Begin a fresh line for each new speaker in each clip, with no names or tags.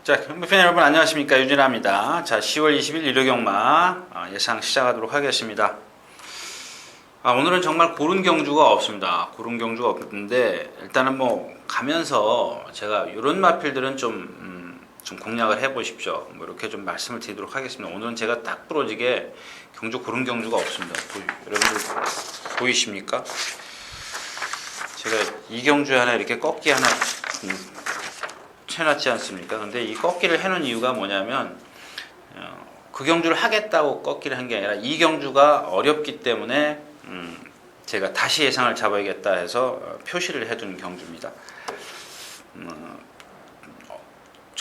자, 경매팬 여러분 안녕하십니까, 유진아입니다. 자, 10월 20일 일요경마 예상 시작하도록 하겠습니다. 오늘은 정말 고른 경주가 없습니다. 고른 경주가 없는데 일단은 뭐 가면서 제가 이런 마필들은 좀 공략을 해보십시오. 뭐 이렇게 좀 말씀을 드리도록 하겠습니다. 오늘은 제가 딱 부러지게 고른 경주가 없습니다. 여러분들 보이십니까? 제가 이 경주에 하나 이렇게 꺾기 하나 해놨지 않습니까? 근데 이 꺾기를 해놓은 이유가 뭐냐면 그 경주를 하겠다고 꺾기를 한 게 아니라 이 경주가 어렵기 때문에 제가 다시 예상을 잡아야겠다 해서 표시를 해둔 경주입니다.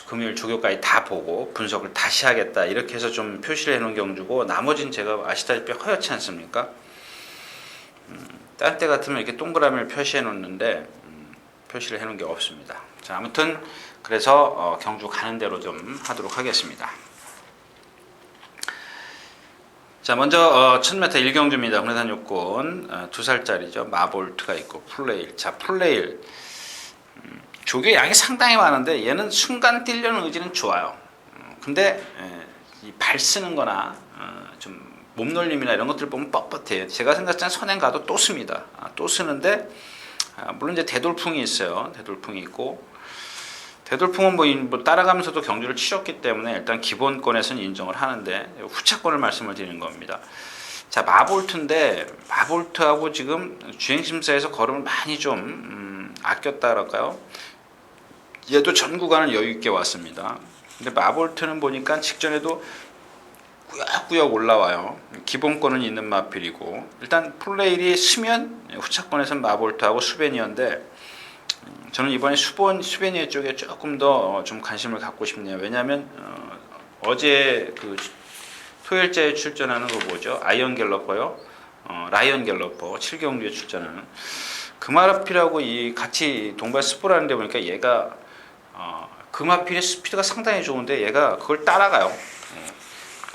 금요일 조교까지 다 보고 분석을 다시 하겠다 이렇게 해서 좀 표시를 해놓은 경주고, 나머지는 제가 아시다시피 허옇지 않습니까? 딴 때 같으면 이렇게 동그라미를 표시해 놓는데 표시를 해놓은 게 없습니다. 자, 아무튼 그래서 경주 가는 대로 좀 하도록 하겠습니다. 자, 먼저 1000m 1경주입니다. 국내산 요건 2살짜리죠. 마볼트가 있고 플레일. 자, 플레일 조교 양이 상당히 많은데 얘는 순간 뛰려는 의지는 좋아요. 근데 이 발 쓰는 거나 좀 몸놀림이나 이런 것들 보면 뻣뻣해요. 제가 생각할 때는 선행 가도 또 씁니다. 또 쓰는데 물론 이제 대돌풍이 있어요. 대돌풍이 있고, 대돌풍은 뭐 따라가면서도 경주를 치렀기 때문에 일단 기본권에서는 인정을 하는데 후차권을 말씀을 드리는 겁니다. 자, 마볼트인데 마볼트하고 지금 주행심사에서 걸음을 많이 좀 아꼈다 그럴까요? 얘도 전 구간은 여유 있게 왔습니다. 근데 마볼트는 보니까 직전에도 꾸역꾸역 올라와요. 기본권은 있는 마필이고, 일단 플레일이 스면 후차권에서는 마볼트하고 수베니어인데 저는 이번에 수베니어 쪽에 조금 더 좀 관심을 갖고 싶네요. 왜냐하면 어제 그 토요일자에 출전하는 거 뭐죠? 아이언 갤러퍼요. 라이언 갤러퍼 7경주에 출전하는 그 마필하고 이 같이 동반 스포를 하는데 보니까 얘가 그 마필의 스피드가 상당히 좋은데 얘가 그걸 따라가요.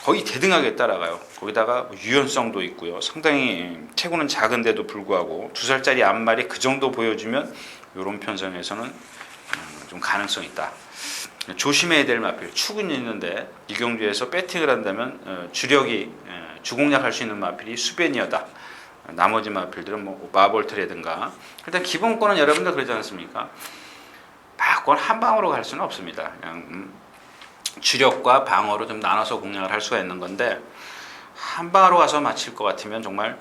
거의 대등하게 따라가요. 거기다가 유연성도 있고요. 상당히 체구는 작은데도 불구하고 2살짜리 앞말이 그 정도 보여주면 이런 편성에서는 좀 가능성이 있다. 조심해야 될 마필 축은 있는데 이 경주에서 배팅을 한다면 주력이 주공략할 수 있는 마필이 수베니어다. 나머지 마필들은 뭐 마볼트라든가, 일단 기본권은 여러분들 그러지 않습니까? 막권 한 방으로 갈 수는 없습니다. 그냥 주력과 방어로 좀 나눠서 공략을 할 수가 있는 건데, 한 방으로 가서 마칠 것 같으면 정말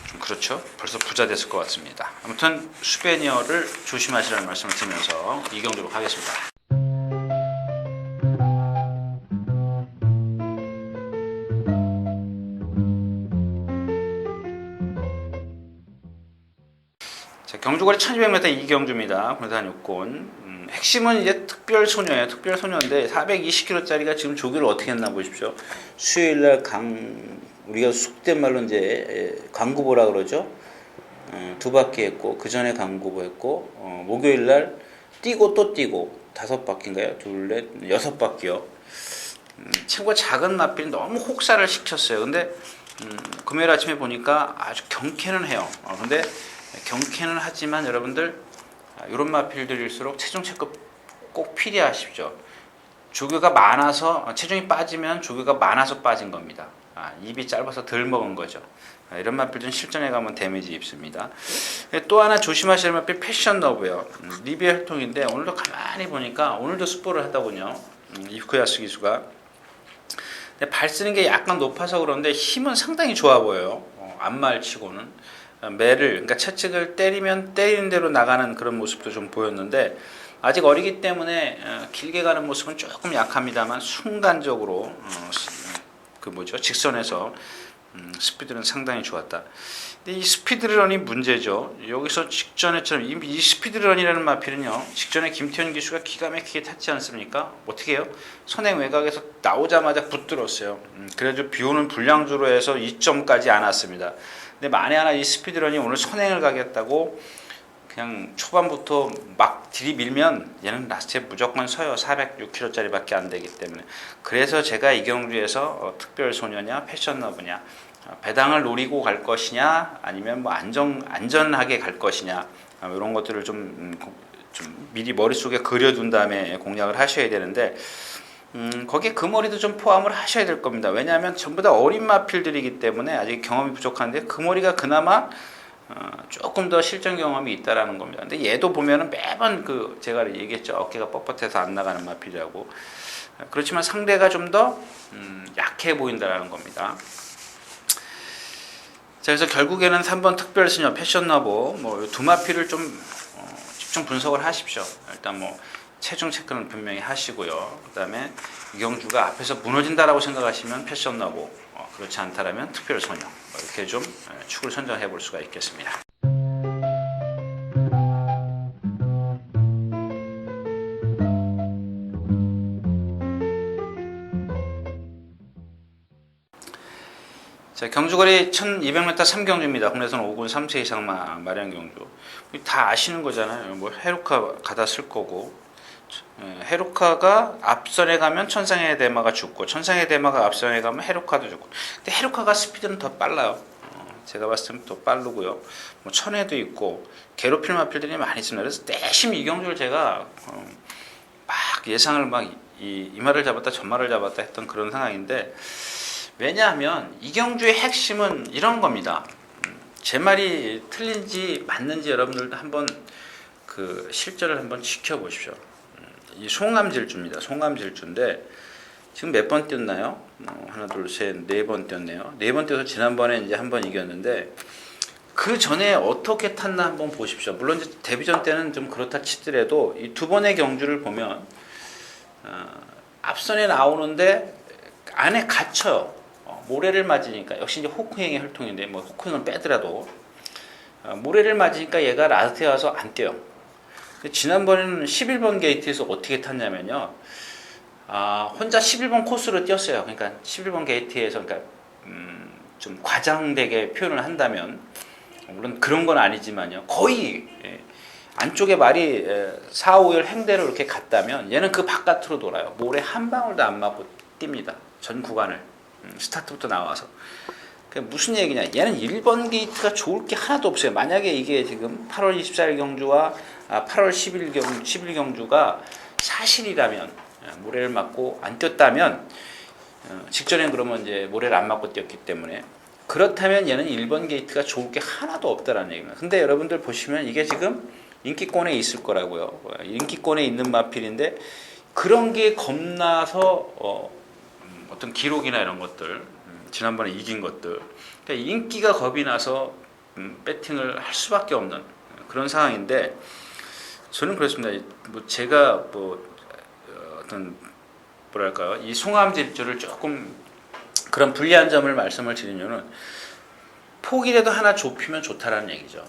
좀 그렇죠. 벌써 부자 됐을 것 같습니다. 아무튼 수베니어를 조심하시라는 말씀을 드리면서 이 경주로 가겠습니다. 자, 경주거리 1200m 이 경주입니다. 국내산 요건. 핵심은 이제 특별소녀예요. 특별소녀인데 420kg짜리가 지금 조교를 어떻게 했나 보십시오. 수요일날 우리가 속된 말로 이제 강구보라 그러죠. 2바퀴 했고, 그 전에 강구보 했고, 목요일날 뛰고 또 뛰고 5바퀴인가요? 둘, 넷, 6바퀴요. 최고 작은 마필 너무 혹사를 시켰어요. 근데 금요일 아침에 보니까 아주 경쾌는 해요. 근데 경쾌는 하지만 여러분들 이런 마필들일수록 체중 체크 꼭 필요하십시오. 조교가 많아서 체중이 빠지면 조교가 많아서 빠진 겁니다. 입이 짧아서 덜 먹은 거죠. 이런 마필들은 실전에 가면 데미지 입습니다. 또 하나 조심하셔야 할 마필 패션 러브예요. 리비아 혈통인데 오늘도 가만히 보니까 오늘도 스포를 하더군요. 이프코야스 기수가. 발 쓰는 게 약간 높아서 그런데 힘은 상당히 좋아 보여요. 앞말 치고는. 매를, 그러니까 채찍을 때리면 때리는 대로 나가는 그런 모습도 좀 보였는데, 아직 어리기 때문에 길게 가는 모습은 조금 약합니다만 순간적으로 직선에서 스피드는 상당히 좋았다. 근데 이 스피드런이 문제죠. 여기서 직전에처럼 이 스피드런이라는 마필은요, 직전에 김태현 기수가 기가 막히게 탔지 않습니까? 어떻게 해요? 선행 외곽에서 나오자마자 붙들었어요. 그래도 비오는 불량주로 해서 2점까지 안 왔습니다. 근데 만에 하나 이 스피드런이 오늘 선행을 가겠다고 그냥 초반부터 막 들이밀면 얘는 라스트에 무조건 서요. 406kg짜리밖에 안 되기 때문에. 그래서 제가 이 경주에서 특별소녀냐 패션러브냐, 배당을 노리고 갈 것이냐 아니면 뭐 안전하게 갈 것이냐, 이런 것들을 좀 좀 미리 머릿속에 그려둔 다음에 공략을 하셔야 되는데 거기에 그 머리도 좀 포함을 하셔야 될 겁니다. 왜냐하면 전부 다 어린 마필들이기 때문에 아직 경험이 부족한데 그 머리가 그나마 조금 더 실전 경험이 있다라는 겁니다. 근데 얘도 보면은 매번 그 제가 얘기했죠. 어깨가 뻣뻣해서 안 나가는 마필이라고. 그렇지만 상대가 좀 더 약해 보인다라는 겁니다. 자, 그래서 결국에는 3번 특별수녀 패션러버 뭐 두 마필을 좀 집중 분석을 하십시오. 일단 뭐 체중 체크는 분명히 하시고요. 그다음에 이경주가 앞에서 무너진다라고 생각하시면 패션러버, 그렇지 않다라면 특별소녀, 이렇게 좀 축을 선정해 볼 수가 있겠습니다. 자, 경주거리 1200m 3경주입니다. 국내선 5군 3세 이상 마련 경주. 다 아시는 거잖아요. 뭐 헤루카 가다 쓸 거고, 헤루카가 앞선에 가면 천상의 대마가 죽고, 천상의 대마가 앞선에 가면 헤루카도 죽고. 근데 헤루카가 스피드는 더 빨라요. 제가 봤을 때는 더 빠르고요. 뭐 천회도 있고 괴롭힐 마필들이 많이 있습니다. 그래서 내심 이경주를 제가 막 예상을 막 이 말을 잡았다 저 말을 잡았다 했던 그런 상황인데, 왜냐하면 이경주의 핵심은 이런 겁니다. 제 말이 틀린지 맞는지 여러분들도 한번 그 실전을 한번 지켜보십시오. 이 송암질주입니다. 송암질주인데 지금 몇 번 뛰었나요? 하나, 둘, 셋, 네 번 뛰었네요. 네 번 뛰어서 지난번에 이제 한 번 이겼는데 그 전에 어떻게 탔나 한번 보십시오. 물론 이제 데뷔전 때는 좀 그렇다 치더라도 이 두 번의 경주를 보면 앞선에 나오는데 안에 갇혀요. 모래를 맞으니까 역시 이제 호크행의 혈통인데 뭐 호크행을 빼더라도 모래를 맞으니까 얘가 라스트에 와서 안 뛰어요. 지난번에는 11번 게이트에서 어떻게 탔냐면요. 혼자 11번 코스로 뛰었어요. 그러니까 11번 게이트에서 그러니까 좀 과장되게 표현을 한다면 물론 그런 건 아니지만요. 거의 안쪽에 말이 4, 5열 행대로 이렇게 갔다면 얘는 그 바깥으로 돌아요. 모래 한 방울도 안 맞고 뜁니다. 전 구간을 스타트부터 나와서. 무슨 얘기냐? 얘는 1번 게이트가 좋을 게 하나도 없어요. 만약에 이게 지금 8월 24일 경주와 8월 10일 경주가 사실이라면, 모래를 맞고 안 뛰었다면, 직전엔 그러면 이제 모래를 안 맞고 뛰었기 때문에, 그렇다면 얘는 1번 게이트가 좋을 게 하나도 없다라는 얘기입니다. 근데 여러분들 보시면 이게 지금 인기권에 있을 거라고요. 인기권에 있는 마필인데 그런 게 겁나서 어떤 기록이나 이런 것들, 지난번에 이긴 것들, 그러니까 인기가 겁이 나서 배팅을 할 수밖에 없는 그런 상황인데, 저는 그렇습니다. 뭐 제가 어떤 뭐랄까요, 이 송암질주를 조금 그런 불리한 점을 말씀을 드리면은 폭이라도 하나 좁히면 좋다라는 얘기죠.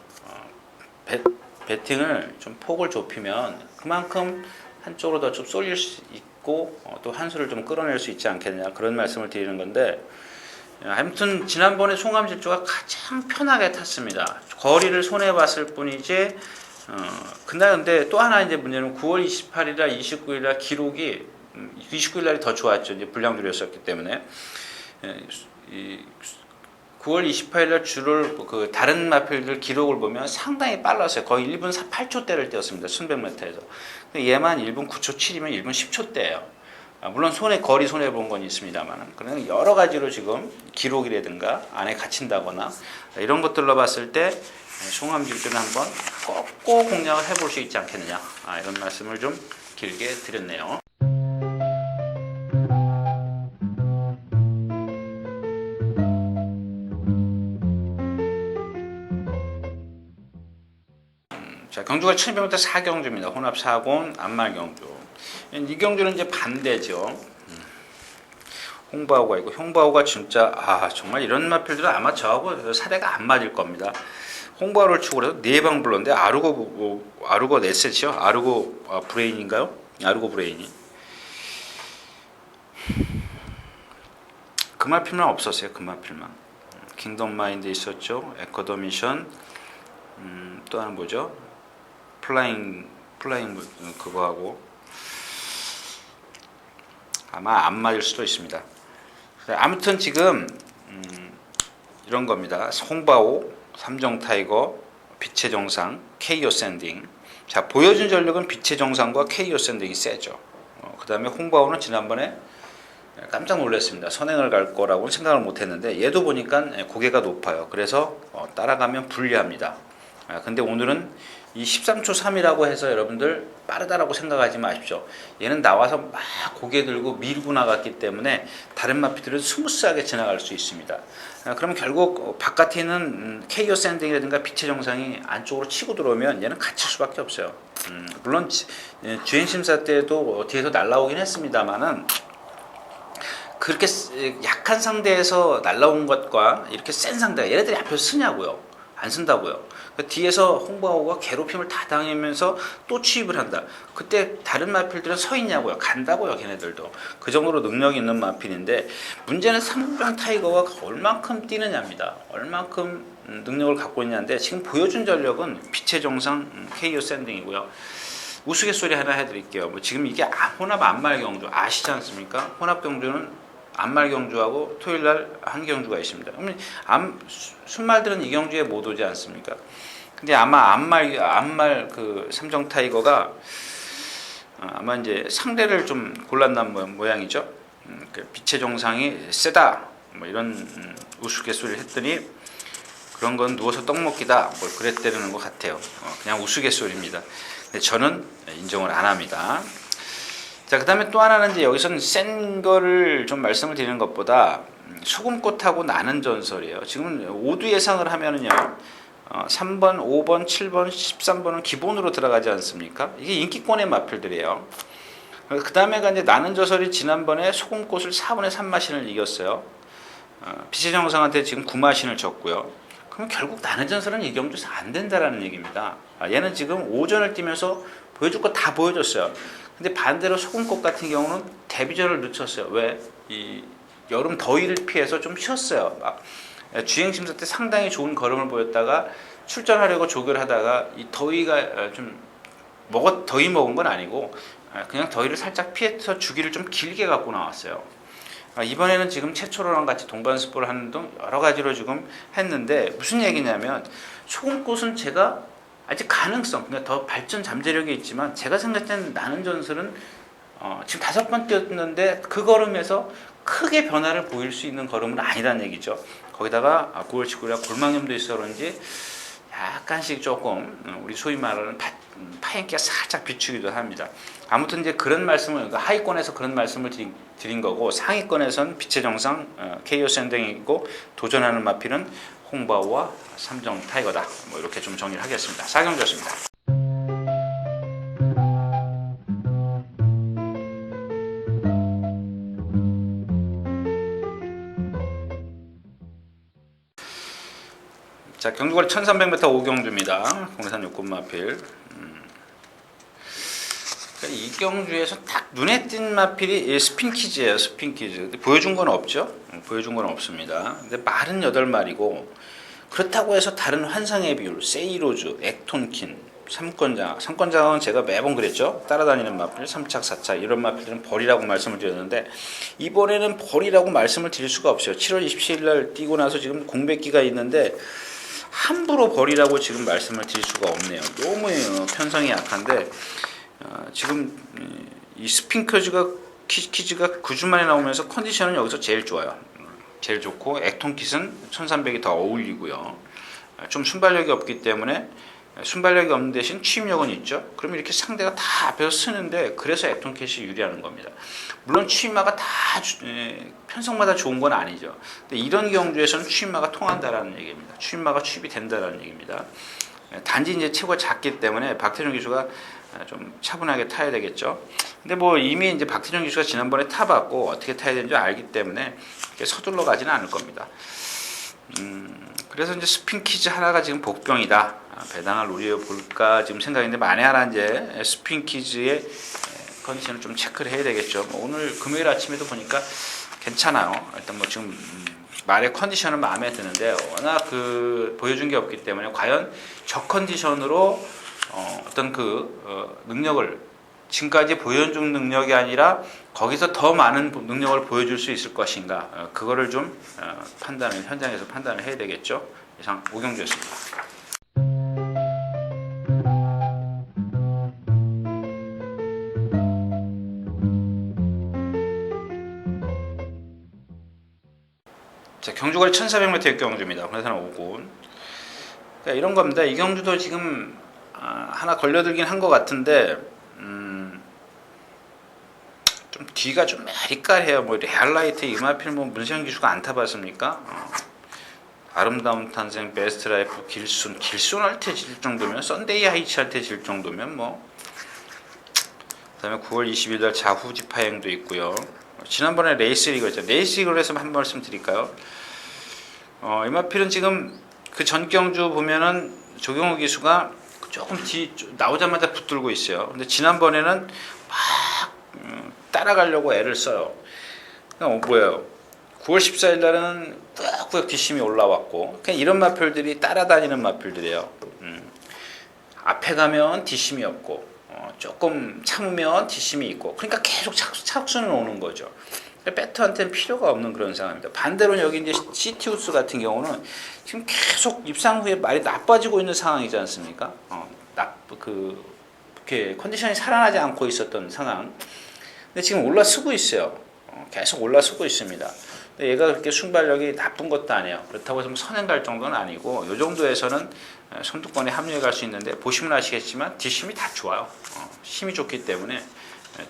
배팅을 좀 폭을 좁히면 그만큼 한쪽으로 더 좀 쏠릴 수 있고 또 한 수를 좀 끌어낼 수 있지 않겠냐, 그런 말씀을 드리는 건데, 아무튼 지난번에 송암질주가 가장 편하게 탔습니다. 거리를 손해 봤을 뿐이지. 근데 또 하나 이제 문제는 9월 28일이나 29일날 기록이 29일날이 더 좋았죠. 이제 불량들이었었기 때문에. 9월 28일날 주를 그 다른 마필들 기록을 보면 상당히 빨랐어요. 거의 1분 8초대를 뛰었습니다. 1100m에서. 얘만 1분 9초 7이면 1분 10초대예요. 물론 거리 손해 본 건 있습니다만, 그런 여러 가지로 지금 기록이라든가 안에 갇힌다거나 이런 것들로 봤을 때 송암질주는 한번 꼭 공략을 해볼 수 있지 않겠느냐, 이런 말씀을 좀 길게 드렸네요. 자, 경주가 1200m 4경주입니다. 혼합 4곤 안말 경주. 이 경주는 이제 반대죠. 홍바오가 있고, 홍바오가 진짜 정말 이런 마필들은 아마 저하고 사례가 안 맞을 겁니다. 홍바오를 치고 그래서 4방 불렀는데 아르고 네셋이요? 아르고 브레인인가요? 아르고 브레인이. 그 마필만 없었어요. 그 마필만. 킹덤 마인드 있었죠. 에코더 미션. 또 하나 뭐죠? 플라잉 그거하고 아마 안 맞을 수도 있습니다. 아무튼 지금 이런 겁니다. 홍바오, 삼종 타이거, 빛의 정상, KO 샌딩, 자, 보여준 전력은 빛의 정상과 KO 샌딩이 세죠. 그 다음에 홍바오는 지난번에 깜짝 놀랐습니다. 선행을 갈 거라고 생각을 못했는데 얘도 보니까 고개가 높아요. 그래서 따라가면 불리합니다. 근데 오늘은 이 13초 3이라고 해서 여러분들 빠르다라고 생각하지 마십시오. 얘는 나와서 막 고개 들고 밀고 나갔기 때문에 다른 마피들은 스무스하게 지나갈 수 있습니다. 그러면 결국 바깥에 있는 KO 샌딩이라든가 빛의 정상이 안쪽으로 치고 들어오면 얘는 갇힐 수밖에 없어요. 물론 주행심사 때도 뒤에서 날라오긴 했습니다만은 그렇게 약한 상대에서 날라온 것과 이렇게 센 상대가 얘네들이 앞에서 쓰냐고요? 안 쓴다고요. 뒤에서 홍바오가 괴롭힘을 다 당하면서 또 취입을 한다. 그때 다른 마필들은 서 있냐고요? 간다고요, 걔네들도. 그 정도로 능력이 있는 마필인데 문제는 삼국병 타이거가 얼만큼 뛰느냐입니다. 얼만큼 능력을 갖고 있냐인데 지금 보여준 전력은 빛의 정상 KO 샌딩이고요. 우스갯소리 하나 해드릴게요. 지금 이게 혼합 안말 경주 아시지 않습니까? 혼합 경주는 안말 경주하고 토요일날 한 경주가 있습니다. 그러면 순말들은 이 경주에 못 오지 않습니까? 근데 아마 안말 그 삼정 타이거가 아마 이제 상대를 좀 골랐난 모양이죠. 그 빛의 정상이 세다 뭐 이런 우스갯소리를 했더니 그런 건 누워서 떡 먹기다 뭐 그랬다는 것 같아요. 그냥 우스갯소리입니다. 근데 저는 인정을 안 합니다. 자, 그 다음에 또 하나는 이제 여기서는 센 거를 좀 말씀을 드리는 것보다 소금꽃하고 나는 전설이에요. 지금 5두 예상을 하면은요, 3번, 5번, 7번, 13번은 기본으로 들어가지 않습니까? 이게 인기권의 마필들이에요. 그 다음에가 이제 나는 전설이 지난번에 소금꽃을 4분의 3마신을 이겼어요. 빛의 정상한테 지금 9마신을 졌고요. 그럼 결국 나는 전설은 이 경주에서 안 된다라는 얘기입니다. 얘는 지금 오전을 뛰면서 보여줄 거 다 보여줬어요. 근데 반대로 소금꽃 같은 경우는 데뷔전을 늦췄어요. 왜? 이 여름 더위를 피해서 좀 쉬었어요. 막 주행심사 때 상당히 좋은 걸음을 보였다가 출전하려고 조교를 하다가 이 더위가 좀 더위 먹은 건 아니고 그냥 더위를 살짝 피해서 주기를 좀 길게 갖고 나왔어요. 이번에는 지금 최초로랑 같이 동반 스포를 하는 등 여러 가지로 지금 했는데 무슨 얘기냐면 소금꽃은 제가 아직 가능성, 그러니까 더 발전 잠재력이 있지만 제가 생각할 때는 나는 전설은 지금 5번 뛰었는데 그 걸음에서 크게 변화를 보일 수 있는 걸음은 아니라는 얘기죠. 거기다가 9월 19일에 골망염도 있어 그런지 약간씩 조금 우리 소위 말하는 파행기가 살짝 비추기도 합니다. 아무튼 이제 그런 말씀을 하위권에서 그런 말씀을 드린 거고 상위권에서는 빛의 정상 KO 샌딩이고 도전하는 마필은 홍바오와 삼정 타이거다. 뭐 이렇게 좀 정리를 하겠습니다. 사경주였습니다. 자, 경주거리 1300m 5경주입니다. 공산 육군 마필. 이 경주에서 딱 눈에 띈 마필이 스핀키즈예요. 스핀키즈. 보여준 건 없죠. 보여준 건 없습니다. 근데 말은 8마리고 그렇다고 해서 다른 환상의 비율, 세이로즈, 액톤킨, 삼권장은 제가 매번 그랬죠. 따라다니는 마필, 3착, 4착 이런 마필들은 벌이라고 말씀을 드렸는데 이번에는 벌이라고 말씀을 드릴 수가 없어요. 7월 27일 날 뛰고 나서 지금 공백기가 있는데 함부로 벌이라고 지금 말씀을 드릴 수가 없네요. 너무 편성이 약한데 지금 이 스핑크즈가 키즈가 9주 만에 나오면서 컨디션은 여기서 제일 좋아요. 제일 좋고 액톤킷은 1300이 더 어울리고요. 좀 순발력이 없기 때문에 순발력이 없는 대신 취임력은 있죠. 그러면 이렇게 상대가 다 앞에서 쓰는데 그래서 액톤킷이 유리하는 겁니다. 물론 취임마가 다 편성마다 좋은 건 아니죠. 근데 이런 경주에서는 취임마가 통한다라는 얘기입니다. 취임마가 취입이 된다라는 얘기입니다. 단지 이제 체구가 작기 때문에 박태준 기수가 좀 차분하게 타야 되겠죠. 근데 뭐 이미 이제 박태준 기수가 지난번에 타봤고 어떻게 타야 되는지 알기 때문에 서둘러 가지는 않을 겁니다. 그래서 이제 스핀키즈 하나가 지금 복병이다. 배당을 노려볼까 지금 생각인데 만에 하나 이제 스핀키즈의 컨디션을 좀 체크를 해야 되겠죠. 뭐 오늘 금요일 아침에도 보니까 괜찮아요. 일단 뭐 지금 말의 컨디션은 마음에 드는데 워낙 보여준 게 없기 때문에 과연 저 컨디션으로 어떤 능력을 지금까지 보여준 능력이 아니라 거기서 더 많은 능력을 보여줄 수 있을 것인가 그거를 좀 현장에서 판단을 해야 되겠죠. 이상 오경주였습니다. 자, 경주거래 1400m 역경주입니다. 군내산 5군. 그러니까 이런 겁니다. 이 경주도 지금 하나 걸려들긴 한 것 같은데 좀 뒤가 좀 메리깔해요. 뭐 레알라이트 이마필 뭐 문세영 기수가 안 타봤습니까? 아름다운 탄생, 베스트 라이프, 길순 할 때 질 정도면, 썬데이 하이츠 할 때 질 정도면 뭐. 그다음에 9월 20일 날 자후지 파행도 있고요. 지난번에 레이스리그였죠. 레이스리그를 해서 한 말씀 드릴까요? 이마필은 지금 그 전 경주 보면은 조경호 기수가 조금 뒤 나오자마자 붙들고 있어요. 근데 지난번에는 막 따라가려고 애를 써요. 뭐예요? 9월 14일 날은 꾸역꾸역 뒷심이 올라왔고, 그냥 이런 마필들이 따라다니는 마필들이에요. 앞에 가면 뒷심이 없고, 조금 참으면 뒷심이 있고, 그러니까 계속 착수는 오는 거죠. 배터한테는 필요가 없는 그런 상황입니다. 반대로 여기 이제 시티우스 같은 경우는 지금 계속 입상 후에 말이 나빠지고 있는 상황이지 않습니까? 이렇게 컨디션이 살아나지 않고 있었던 상황. 근데 지금 올라서고 있어요. 계속 올라서고 있습니다. 근데 얘가 그렇게 순발력이 나쁜 것도 아니에요. 그렇다고 해서 선행 갈 정도는 아니고, 이 정도에서는 선두권에 합류해 갈 수 있는데, 보시면 아시겠지만 뒷심이 다 좋아요. 힘이 좋기 때문에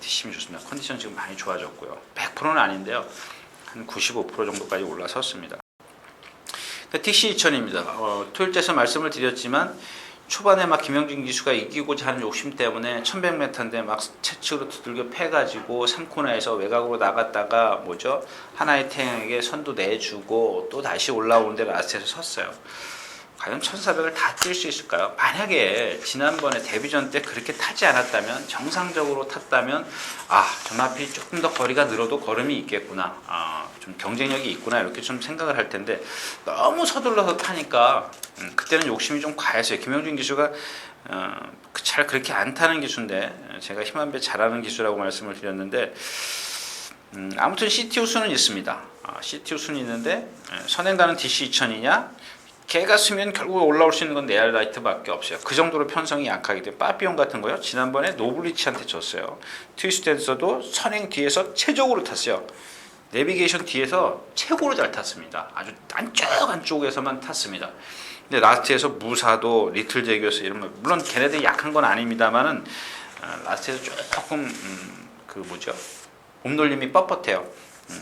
뒷심이 좋습니다. 컨디션 지금 많이 좋아졌고요. 100%는 아닌데요. 한 95% 정도까지 올라섰습니다. TC 2000입니다. 토요일째에서 말씀을 드렸지만 초반에 막 김영진 기수가 이기고자 하는 욕심 때문에 1100m인데 막 채찍으로 두들겨 패가지고 3코너에서 외곽으로 나갔다가 하나의 태양에게 선두 내주고 또 다시 올라오는데 라스트에서 섰어요. 과연 1400을 다 뛸 수 있을까요? 만약에 지난번에 데뷔전 때 그렇게 타지 않았다면, 정상적으로 탔다면, 전마필이 조금 더 거리가 늘어도 걸음이 있겠구나, 좀 경쟁력이 있구나, 이렇게 좀 생각을 할 텐데, 너무 서둘러서 타니까 그때는 욕심이 좀 과했어요. 김영준 기수가 잘 그렇게 안 타는 기수인데, 제가 힘한 배 잘하는 기수라고 말씀을 드렸는데, 아무튼 CTU수는 있습니다. CTU수는 있는데, 선행가는 DC 2000이냐? 걔가 쓰면 결국 올라올 수 있는 건 네알라이트밖에 없어요. 그 정도로 편성이 약하기 때문에. 빠삐용 같은 거요. 지난번에 노블리치한테 졌어요. 트위스트에서도 선행 뒤에서 최적으로 탔어요. 내비게이션 뒤에서 최고로 잘 탔습니다. 아주 안쪽에서만 탔습니다. 근데 라스트에서 무사도, 리틀 제규어스 이런 거, 물론 걔네들이 약한 건 아닙니다만은 라스트에서 조금 몸놀림이 뻣뻣해요.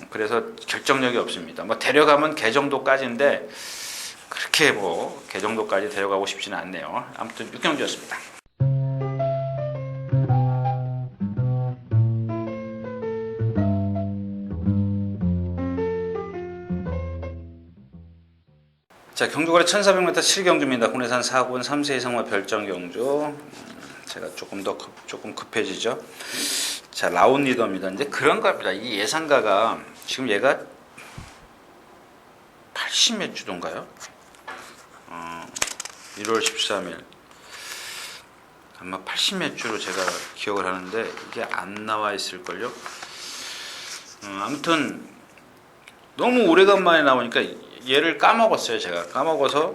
그래서 결정력이 없습니다. 데려가면 개 정도까지인데, 그렇게 개 정도까지 데려가고 싶지는 않네요. 아무튼 6경주였습니다. 자, 경주거래 1400m 7경주입니다. 군내산 4군 3세 이상마 별정 경주. 제가 조금 급해지죠. 자, 라운 리더입니다. 이제 그런 겁니다. 이 예상가가 지금 얘가 80 몇 주던가요? 1월 13일 아마 80 몇 주로 제가 기억을 하는데 이게 안 나와 있을걸요. 아무튼 너무 오래간만에 나오니까 얘를 까먹었어요. 제가 까먹어서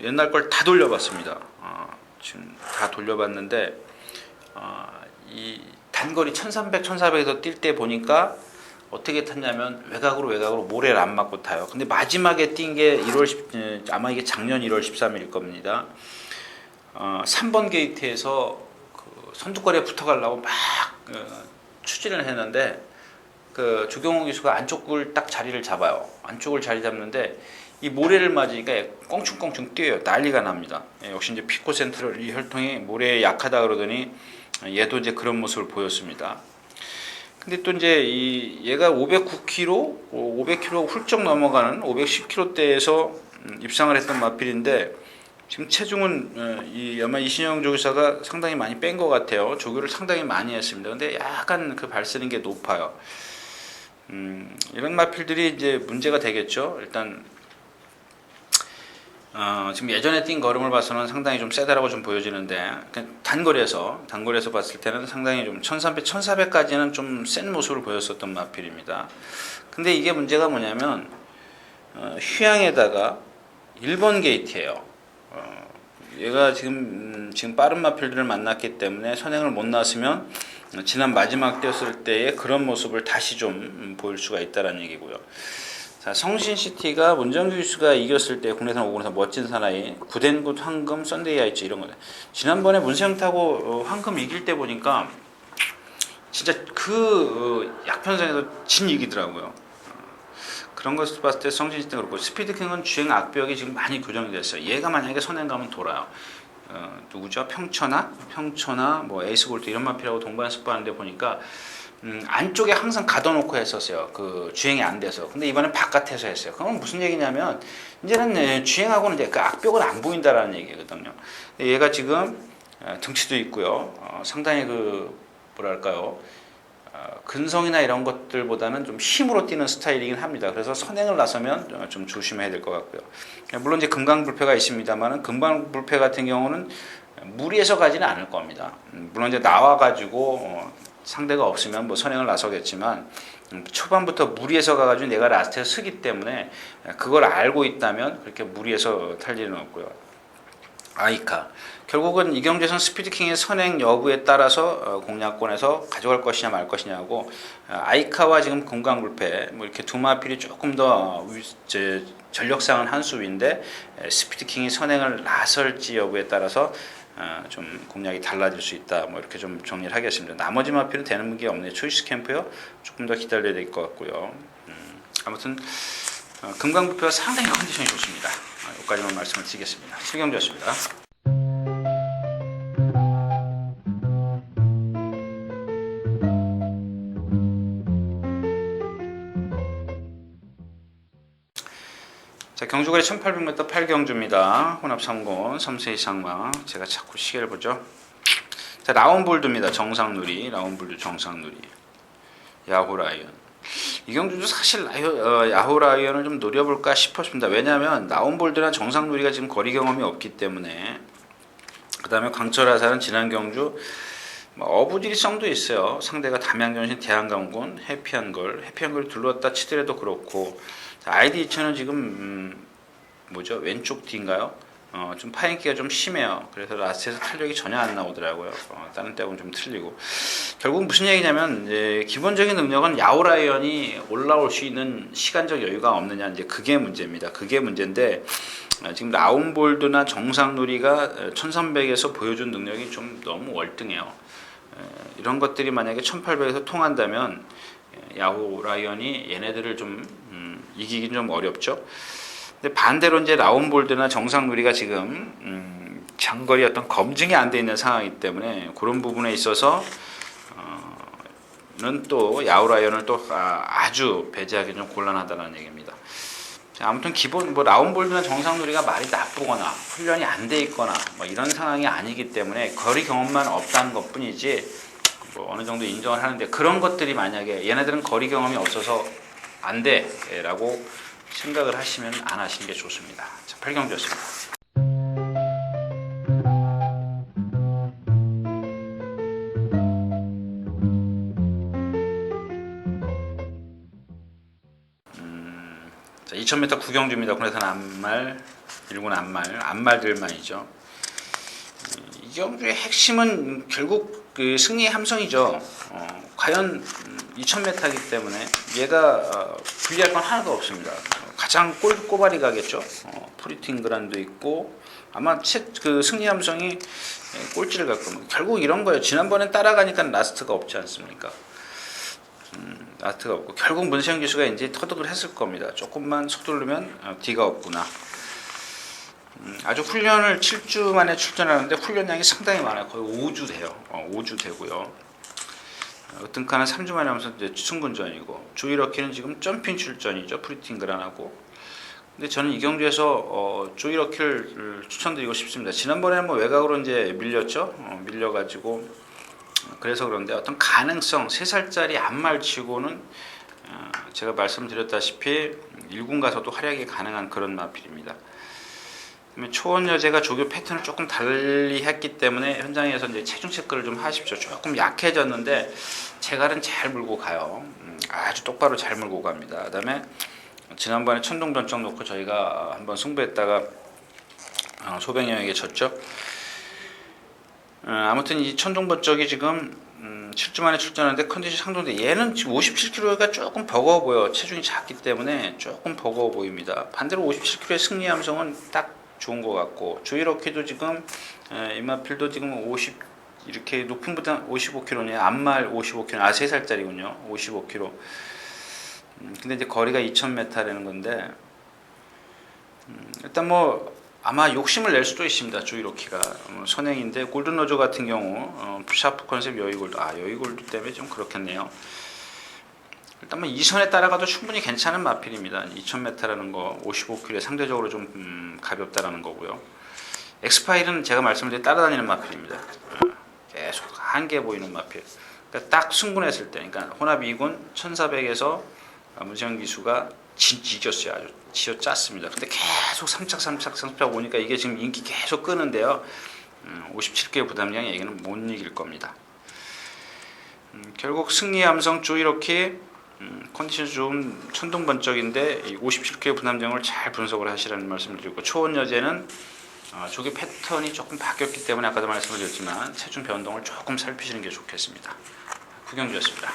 옛날 걸 다 돌려봤습니다. 지금 다 돌려봤는데 이 단거리 1300, 1400에서 뛸 때 보니까 어떻게 탔냐면 외곽으로 모래를 안 맞고 타요. 근데 마지막에 뛴 게 아마 이게 작년 1월 13일일 겁니다. 3번 게이트에서 선두거리에 붙어가려고 막 추진을 했는데 조경호 기수가 안쪽을 딱 자리를 잡아요. 안쪽을 자리 잡는데 이 모래를 맞으니까 껑충껑충 뛰어요. 난리가 납니다. 역시 이제 피코 센트럴 이 혈통이 모래에 약하다 그러더니 얘도 이제 그런 모습을 보였습니다. 근데 또 이제 얘가 509km, 500km 훌쩍 넘어가는 510km대에서 입상을 했던 마필인데, 지금 체중은 아마 이신영 조교사가 상당히 많이 뺀 것 같아요. 조교를 상당히 많이 했습니다. 근데 약간 발쓰는 게 높아요. 이런 마필들이 이제 문제가 되겠죠. 일단 지금 예전에 뛴 걸음을 봐서는 상당히 좀 세다라고 좀 보여지는데, 단거리에서 봤을 때는 상당히 좀 1300, 1400까지는 좀 센 모습을 보였었던 마필입니다. 근데 이게 문제가 뭐냐면 휴양에다가 1번 게이트예요. 얘가 지금 빠른 마필들을 만났기 때문에 선행을 못 나왔으면 지난 마지막 뛰었을 때의 그런 모습을 다시 좀 보일 수가 있다는 얘기고요. 자, 성신시티가 문정규 기수가 이겼을 때 국내산 5군에서 멋진 사나이, 구덴굿, 황금, 썬데이 아이츠 이런 거네. 지난번에 문세영 타고 황금 이길 때 보니까 진짜 그 약편성에서 진 이기더라고요. 그런 것을 봤을 때 성신시티가 그렇고 스피드킹은 주행 악벽이 지금 많이 교정이 됐어요. 얘가 만약에 선행 가면 돌아요. 누구죠? 평천하, 뭐 에이스골드 이런 마피라고 동반해서 봤는데 보니까 안쪽에 항상 가둬놓고 했었어요. 그 주행이 안 돼서. 근데 이번엔 바깥에서 했어요. 그건 무슨 얘기냐면 이제는 주행하고는 이제 그 악벽은 안 보인다라는 얘기거든요. 얘가 지금 등치도 있고요. 상당히 그 뭐랄까요? 근성이나 이런 것들보다는 좀 힘으로 뛰는 스타일이긴 합니다. 그래서 선행을 나서면 좀 조심해야 될 것 같고요. 물론 이제 금강불패가 있습니다만은 금강불패 같은 경우는 무리해서 가지는 않을 겁니다. 물론 이제 나와가지고 상대가 없으면 뭐 선행을 나서겠지만 초반부터 무리해서 가가지고 내가 라스트에 서기 때문에 그걸 알고 있다면 그렇게 무리해서 탈 일은 없고요. 아이카 결국은 이경재선 스피드킹의 선행 여부에 따라서 공략권에서 가져갈 것이냐 말 것이냐고 아이카와 지금 금강불패 뭐 이렇게 두 마필이 조금 더 전력상은 한 수인데 스피드킹이 선행을 나설지 여부에 따라서 좀 공략이 달라질 수 있다. 뭐 이렇게 좀 정리를 하겠습니다. 나머지 마필은 되는 게 없네요. 초이스 캠프요. 조금 더 기다려야 될 것 같고요. 아무튼 금강불패가 상당히 컨디션이 좋습니다. 여기까지만 말씀을 드리겠습니다. 실경주였습니다. 자, 경주거리 1800m 8경주입니다. 혼합 3군 3세 이상마. 제가 자꾸 시계를 보죠. 자, 라운볼드입니다. 정상누리, 라운볼드 정상누리, 야호라이언. 이 경주도 사실 야호라이언을 좀 노려볼까 싶었습니다. 왜냐하면 라운볼드나 정상누리가 지금 거리 경험이 없기 때문에. 그 다음에 광철아사는 지난 경주 어부지리성도 있어요. 상대가 담양전신 대한강군, 해피한걸 둘러왔다 치더라도 그렇고. 자, 아이디 2000은 지금 뭐죠? 왼쪽 뒤인가요? 좀 파인기가 좀 심해요. 그래서 라스트에서 탄력이 전혀 안 나오더라고요. 다른 때하고는 좀 틀리고. 결국 무슨 얘기냐면 이제 기본적인 능력은 야오라이언이 올라올 수 있는 시간적 여유가 없느냐 이제 그게 문제입니다. 그게 문제인데 지금 라운볼드나 정상누리가 1300에서 보여준 능력이 좀 너무 월등해요. 이런 것들이 만약에 1800에서 통한다면 야호라이언이 얘네들을 좀 이기긴 좀 어렵죠. 근데 반대로 이제 라운볼드나 정상누리가 지금 장거리 어떤 검증이 안 돼 있는 상황이기 때문에 그런 부분에 있어서 는 또 야호라이언을 또 아주 배제하기 좀 곤란하다는 얘기입니다. 자, 아무튼 기본 뭐 라운볼드나 정상누리가 말이 나쁘거나 훈련이 안 돼 있거나 뭐 이런 상황이 아니기 때문에 거리 경험만 없다는 것뿐이지 뭐 어느 정도 인정을 하는데 그런 것들이 만약에 얘네들은 거리 경험이 없어서 안 돼라고 생각을 하시면 안 하시는 게 좋습니다. 자, 8경주였습니다. 자, 2000m 9경주입니다. 국내산 안말, 1군 안말들만이죠. 이 경주의 핵심은 결국 그 승리의 함성이죠. 과연 2000m이기 때문에 얘가 불리할 건 하나도 없습니다. 가장 꼬발이 가겠죠. 프리팅그란도 있고 아마 그 승리 함성이 꼴찌를 갈 겁니다. 결국 이런 거예요. 지난번엔 따라가니까 라스트가 없지 않습니까? 라스트가 없고 결국 문세영 기수가 이제 터득을 했을 겁니다. 조금만 서두르면 뒤가 없구나. 아주 훈련을 7주 만에 출전하는데 훈련량이 상당히 많아요. 거의 5주 돼요. 5주 되고요. 어떤카는 3주 만에 하면서 이제 승군전이고 조이러키는 지금 점핑 출전이죠. 프리팅그란하고. 근데 저는 이 경주에서 조이러키를 추천드리고 싶습니다. 지난번에는 뭐 외곽으로 이제 밀렸죠. 밀려가지고 그래서 그런데 어떤 가능성 3살짜리 안말치고는 제가 말씀드렸다시피 1군 가서도 활약이 가능한 그런 마필입니다. 초원 여제가 조교 패턴을 조금 달리 했기 때문에 현장에서 이제 체중 체크를 좀 하십시오. 조금 약해졌는데 체갈은 잘 물고 가요. 아주 똑바로 잘 물고 갑니다. 그다음에 지난번에 천둥 전적 놓고 저희가 한번 승부했다가 소백령에게 졌죠. 아무튼 이 천둥 번쩍이 지금 7주 만에 출전하는데 컨디션 상도인데 얘는 지금 57kg가 조금 버거워 보여. 체중이 작기 때문에 조금 버거워 보입니다. 반대로 57kg의 승리 함성은 딱 좋은 것 같고, 조이로키도 지금 임마필도 지금 50 이렇게 높은 부담 55kg네요. 앞말 55kg, 3살짜리군요. 55kg. 근데 이제 거리가 2000m라는 건데, 일단 뭐 아마 욕심을 낼 수도 있습니다. 조이로키가 선행인데, 골든로저 같은 경우 샤프 컨셉 여의골드, 여의골드 때문에 좀 그렇겠네요. 일단 뭐 2선에 따라가도 충분히 괜찮은 마필입니다. 2000m라는 거 55kg에 상대적으로 좀 가볍다라는 거고요. 엑스파일은 제가 말씀드린 따라다니는 마필입니다. 계속 한계 보이는 마필. 그러니까 딱 승분했을 때, 그러니까 혼합 2군 1400에서 문세영 기수가 이겼어요. 아주 지어 짰습니다. 근데 계속 3착 오니까 이게 지금 인기 계속 끄는데요. 57kg 부담량이 얘기는 못 이길 겁니다. 결국 승리 함성 조이로키 컨디션 좀 천둥번쩍인데 57kg 부담량을 잘 분석을 하시라는 말씀을 드리고, 초원 여제는 조개 패턴이 조금 바뀌었기 때문에 아까도 말씀을 드렸지만 체중 변동을 조금 살피시는 게 좋겠습니다. 구경주였습니다.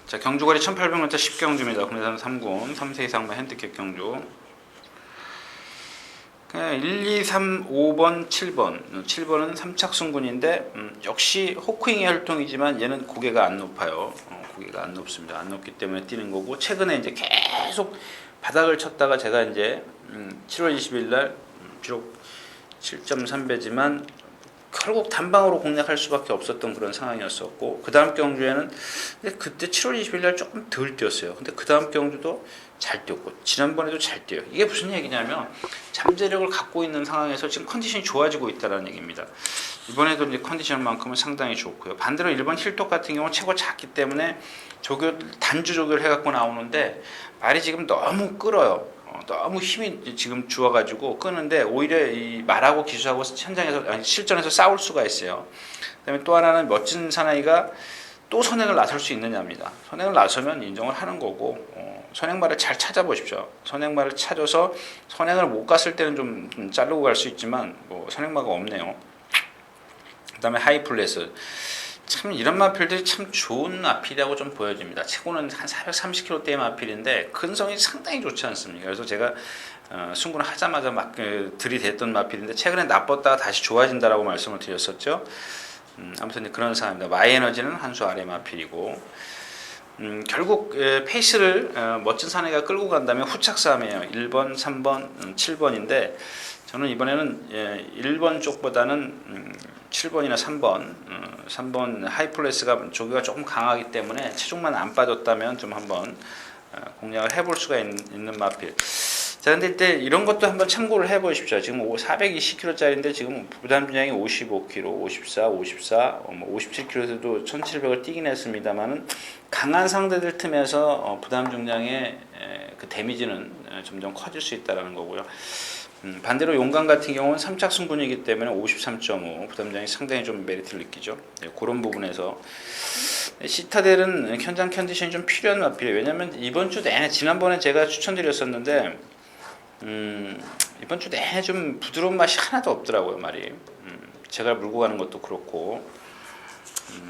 자, 경주거리 1800m 10경주입니다. 국내산 3군 3세 이상만 핸디캡 경주. 1, 2, 3, 5번, 7번. 7번은 3착 승군인데 역시 호크잉의 혈통이지만 얘는 고개가 안 높아요. 고개가 안 높습니다. 안 높기 때문에 뛰는 거고, 최근에 이제 계속 바닥을 쳤다가 제가 이제 7월 20일 날 비록 7.3배지만 결국 단방으로 공략할 수밖에 없었던 그런 상황이었었고, 그 다음 경주에는 그때 7월 20일 날 조금 덜 뛰었어요. 근데 그 다음 경주도 잘 뛰었고 지난번에도 잘 뛰어요. 이게 무슨 얘기냐면 잠재력을 갖고 있는 상황에서 지금 컨디션이 좋아지고 있다는 얘기입니다. 이번에도 이제 컨디션만큼은 상당히 좋고요. 반대로 일본 힐톡 같은 경우는 체고 작기 때문에 단주 조교를 해갖고 나오는데 말이 지금 너무 끌어요. 너무 힘이 지금 주어가지고 끄는데 오히려 이 말하고 기수하고 현장에서 실전에서 싸울 수가 있어요. 그다음에 또 하나는 멋진 사나이가 또 선행을 나설 수 있느냐입니다. 선행을 나서면 인정을 하는 거고, 선행말을 잘 찾아보십시오. 선행말을 찾아서 선행을 못 갔을 때는 좀 자르고 갈 수 있지만 뭐 선행마가 없네요. 그다음에 하이플레스. 참 이런 마필들이 참 좋은 마필이라고 좀 보여집니다. 최고는 한 430kg대의 마필인데 근성이 상당히 좋지 않습니까? 그래서 제가 승군을 하자마자 막 들이댔던 마필인데 최근에 나빴다가 다시 좋아진다라고 말씀을 드렸었죠. 아무튼 그런 상황입니다. 마이에너지는 한 수 아래 마필이고, 결국 페이스를 멋진 사내가 끌고 간다면 후착 싸움이에요. 1번, 3번, 7번인데 저는 이번에는 1번 쪽보다는 7번이나 3번 하이플레스가 조기가 조금 강하기 때문에 체중만 안 빠졌다면 좀 한번 공략을 해볼 수가 있는 마필. 자, 근데 이때 이런 것도 한번 참고를 해보십시오. 지금 420kg짜리인데 지금 부담량이 55kg, 54, 57kg에서도 1700을 뛰긴 했습니다만은 강한 상대들 틈에서 부담 중량의 그 데미지는 점점 커질 수 있다는 거고요. 반대로 용강 같은 경우는 3착 승분이기 때문에 53.5 부담량이 상당히 좀 메리트를 느끼죠. 그런 부분에서 시타델은 현장 컨디션이 좀 필요한 마필이에요. 왜냐하면 이번 주 내내, 지난번에 제가 추천드렸었는데 이번 주 내내 좀 부드러운 맛이 하나도 없더라고요. 말이 제가 물고 가는 것도 그렇고,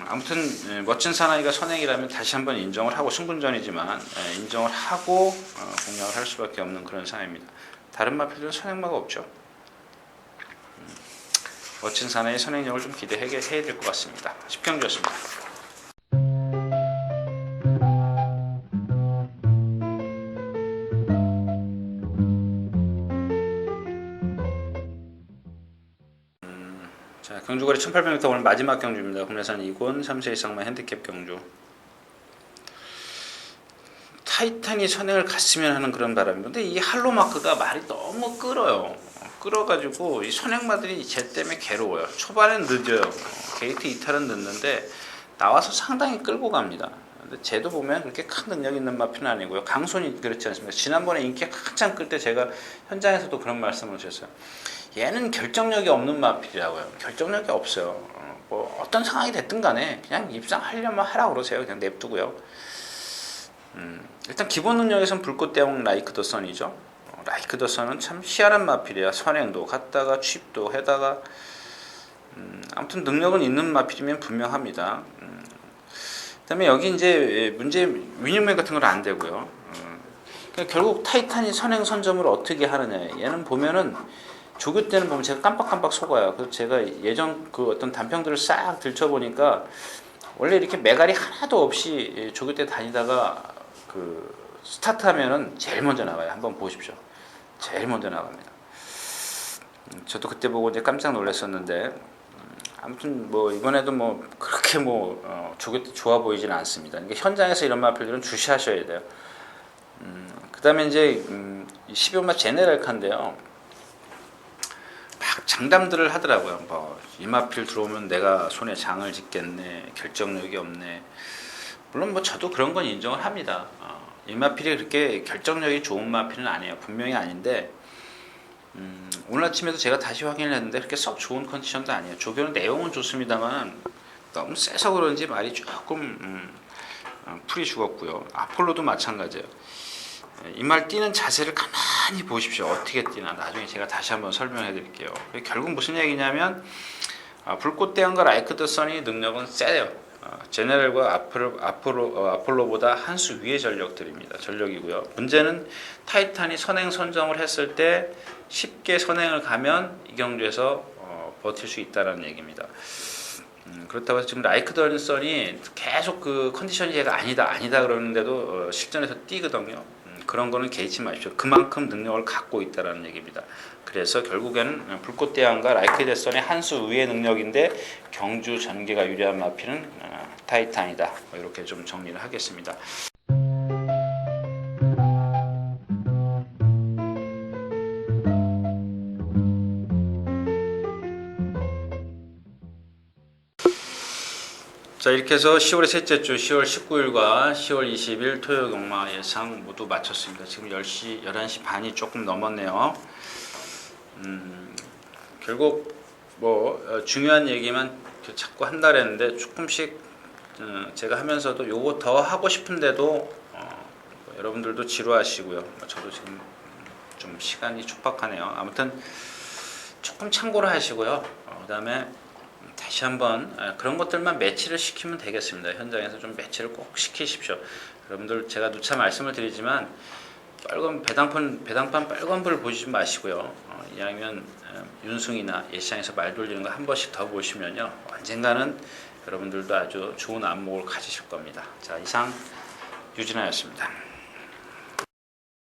아무튼 멋진 사나이가 선행이라면 다시 한번 인정을 하고, 승분전이지만 인정을 하고 공략을 할 수밖에 없는 그런 상황입니다. 다른 마필들은 선행마가 없죠. 멋진 사나이의 선행력을 좀 기대해야 될 것 같습니다. 10경주였습니다. 자, 경주거리 1800m 오늘 마지막 경주입니다. 국내산 2군 3세 이상만 핸디캡 경주. 타이탄이 선행을 갔으면 하는 그런 바람입니다. 근데 이 할로마크가 말이 너무 끌어요. 끌어가지고 이 선행마들이 쟤 때문에 괴로워요. 초반엔 늦어요. 게이트 이탈은 늦는데 나와서 상당히 끌고 갑니다. 근데 쟤도 보면 그렇게 큰 능력 있는 마필은 아니고요. 강손이 그렇지 않습니까? 지난번에 인기가 한참 끌 때 제가 현장에서도 그런 말씀을 드렸어요. 얘는 결정력이 없는 마필이라고요. 결정력이 없어요. 뭐 어떤 상황이 됐든 간에 그냥 입상하려면 하라고 그러세요. 그냥 냅두고요. 일단 기본 능력에선 불꽃 대왕 라이크 더 선이죠. 라이크 더 선은 참 희한한 마필이야. 선행도 갔다가 취입도 해다가 아무튼 능력은 있는 마필이면 분명합니다. 그다음에 여기 이제 문제 위닝맨 같은 건 안 되고요. 그러니까 결국 타이탄이 선행 선점을 어떻게 하느냐. 얘는 보면은 조교 때는 보면 제가 깜빡깜빡 속아요. 그래서 제가 예전 그 어떤 단평들을 싹 들춰보니까 원래 이렇게 매갈이 하나도 없이 조교 때 다니다가 그 스타트하면은 제일 먼저 나가요. 한번 보십시오. 제일 먼저 나갑니다. 저도 그때 보고 이제 깜짝 놀랐었는데 아무튼 뭐 이번에도 뭐 그렇게 뭐 조교 때 좋아 보이지는 않습니다. 그러니까 현장에서 이런 마필들은 주시하셔야 돼요. 그다음에 이제 12호마 제네랄 칸인데요. 막 장담들을 하더라고요. 뭐 이 마필 들어오면 내가 손에 장을 짓겠네. 결정력이 없네. 물론 뭐 저도 그런 건 인정을 합니다. 이 마필이 그렇게 결정력이 좋은 마필은 아니에요. 분명히 아닌데 오늘 아침에도 제가 다시 확인을 했는데 그렇게 썩 좋은 컨디션도 아니에요. 조교는 내용은 좋습니다만 너무 세서 그런지 말이 조금 풀이 죽었고요. 아폴로도 마찬가지예요. 이 말 뛰는 자세를 가만히 보십시오. 어떻게 뛰나 나중에 제가 다시 한번 설명해 드릴게요. 결국 무슨 얘기냐면 불꽃 대왕과 라이크 더 선이 능력은 세요. 제네랄과 아폴로보다 한 수 위의 전력이고요. 문제는 타이탄이 선행 선점을 했을 때 쉽게 선행을 가면 이 경주에서 버틸 수 있다는 얘기입니다. 그렇다고 해서 지금 라이크 더 선이 계속 그 컨디션이 얘가 아니다 그러는데도 실전에서 뛰거든요. 그런 거는 개의치 마십시오. 그만큼 능력을 갖고 있다는 얘기입니다. 그래서 결국에는 불꽃 대왕과 라이크 더 선의 한 수 위의 능력인데 경주 전개가 유리한 마필은 타이탄이다. 이렇게 좀 정리를 하겠습니다. 자, 이렇게 해서 10월의 셋째 주 10월 19일과 10월 20일 토요 경마 예상 모두 마쳤습니다. 지금 11시 반이 조금 넘었네요. 결국 뭐 중요한 얘기만 자꾸 한다 그랬는데 조금씩 제가 하면서도 요거 더 하고 싶은데도 여러분들도 지루하시고요. 저도 지금 좀 시간이 촉박하네요. 아무튼 조금 참고를 하시고요. 그 다음에 다시 한번 그런 것들만 매치를 시키면 되겠습니다. 현장에서 좀 매치를 꼭 시키십시오. 여러분들 제가 누차 말씀을 드리지만 빨간 배당판 빨간 불 보시지 마시고요. 이왕이면 윤승이나 예시장에서 말 돌리는 거 한 번씩 더 보시면요. 언젠가는 여러분들도 아주 좋은 안목을 가지실 겁니다. 자, 이상 유진아였습니다.